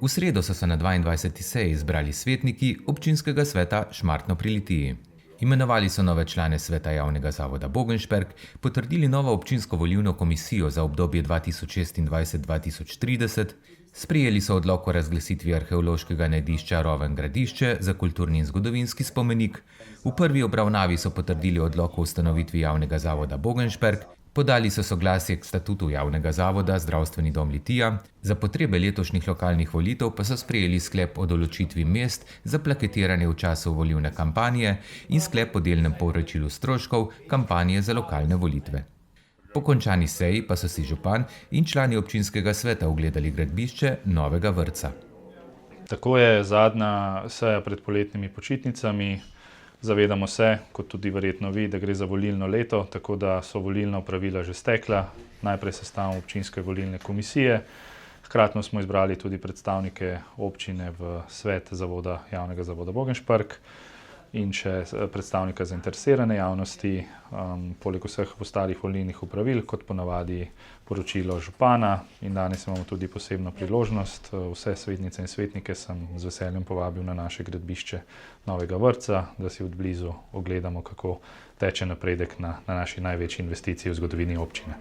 V sredo so se na 22. seji zbrali svetniki občinskega sveta Šmartno pri Litiji. Imenovali so nove člane sveta javnega zavoda Bogenšperk, potrdili novo občinsko volilno komisijo za obdobje 2026-2030, sprejeli so odlok o razglasitvi arheološkega najdišča Roven Gradišče za kulturni in zgodovinski spomenik, v prvi obravnavi so potrdili odlok o ustanovitvi javnega zavoda Bogenšperk, podali so soglasje k statutu javnega zavoda Zdravstveni dom Litija, za potrebe letošnjih lokalnih volitev pa so sprejeli sklep o določitvi mest za plaketiranje v času volilne kampanje in sklep o delnem povračilu stroškov kampanje za lokalne volitve. Po končani seji pa so si župan in člani občinskega sveta ogledali gradbišče novega vrtca. Tako je zadnja seja pred poletnimi počitnicami. Zavedamo se, kot tudi verjetno vi, da gre za volilno leto, tako da so volilna opravila že stekla. Najprej sestavljamo občinske volilne komisije, hkratno smo izbrali tudi predstavnike občine v svet javnega zavoda Bogenšperk in še predstavnika zainteresirane javnosti, poleg vseh ostalih volilnih opravil, kot ponavadi poročilo župana. In danes imamo tudi posebno priložnost. Vse svetnice in svetnike sem z veseljem povabil na naše gradbišče novega vrtca, da si od blizu ogledamo, kako teče napredek na naši največji investiciji v zgodovini občine.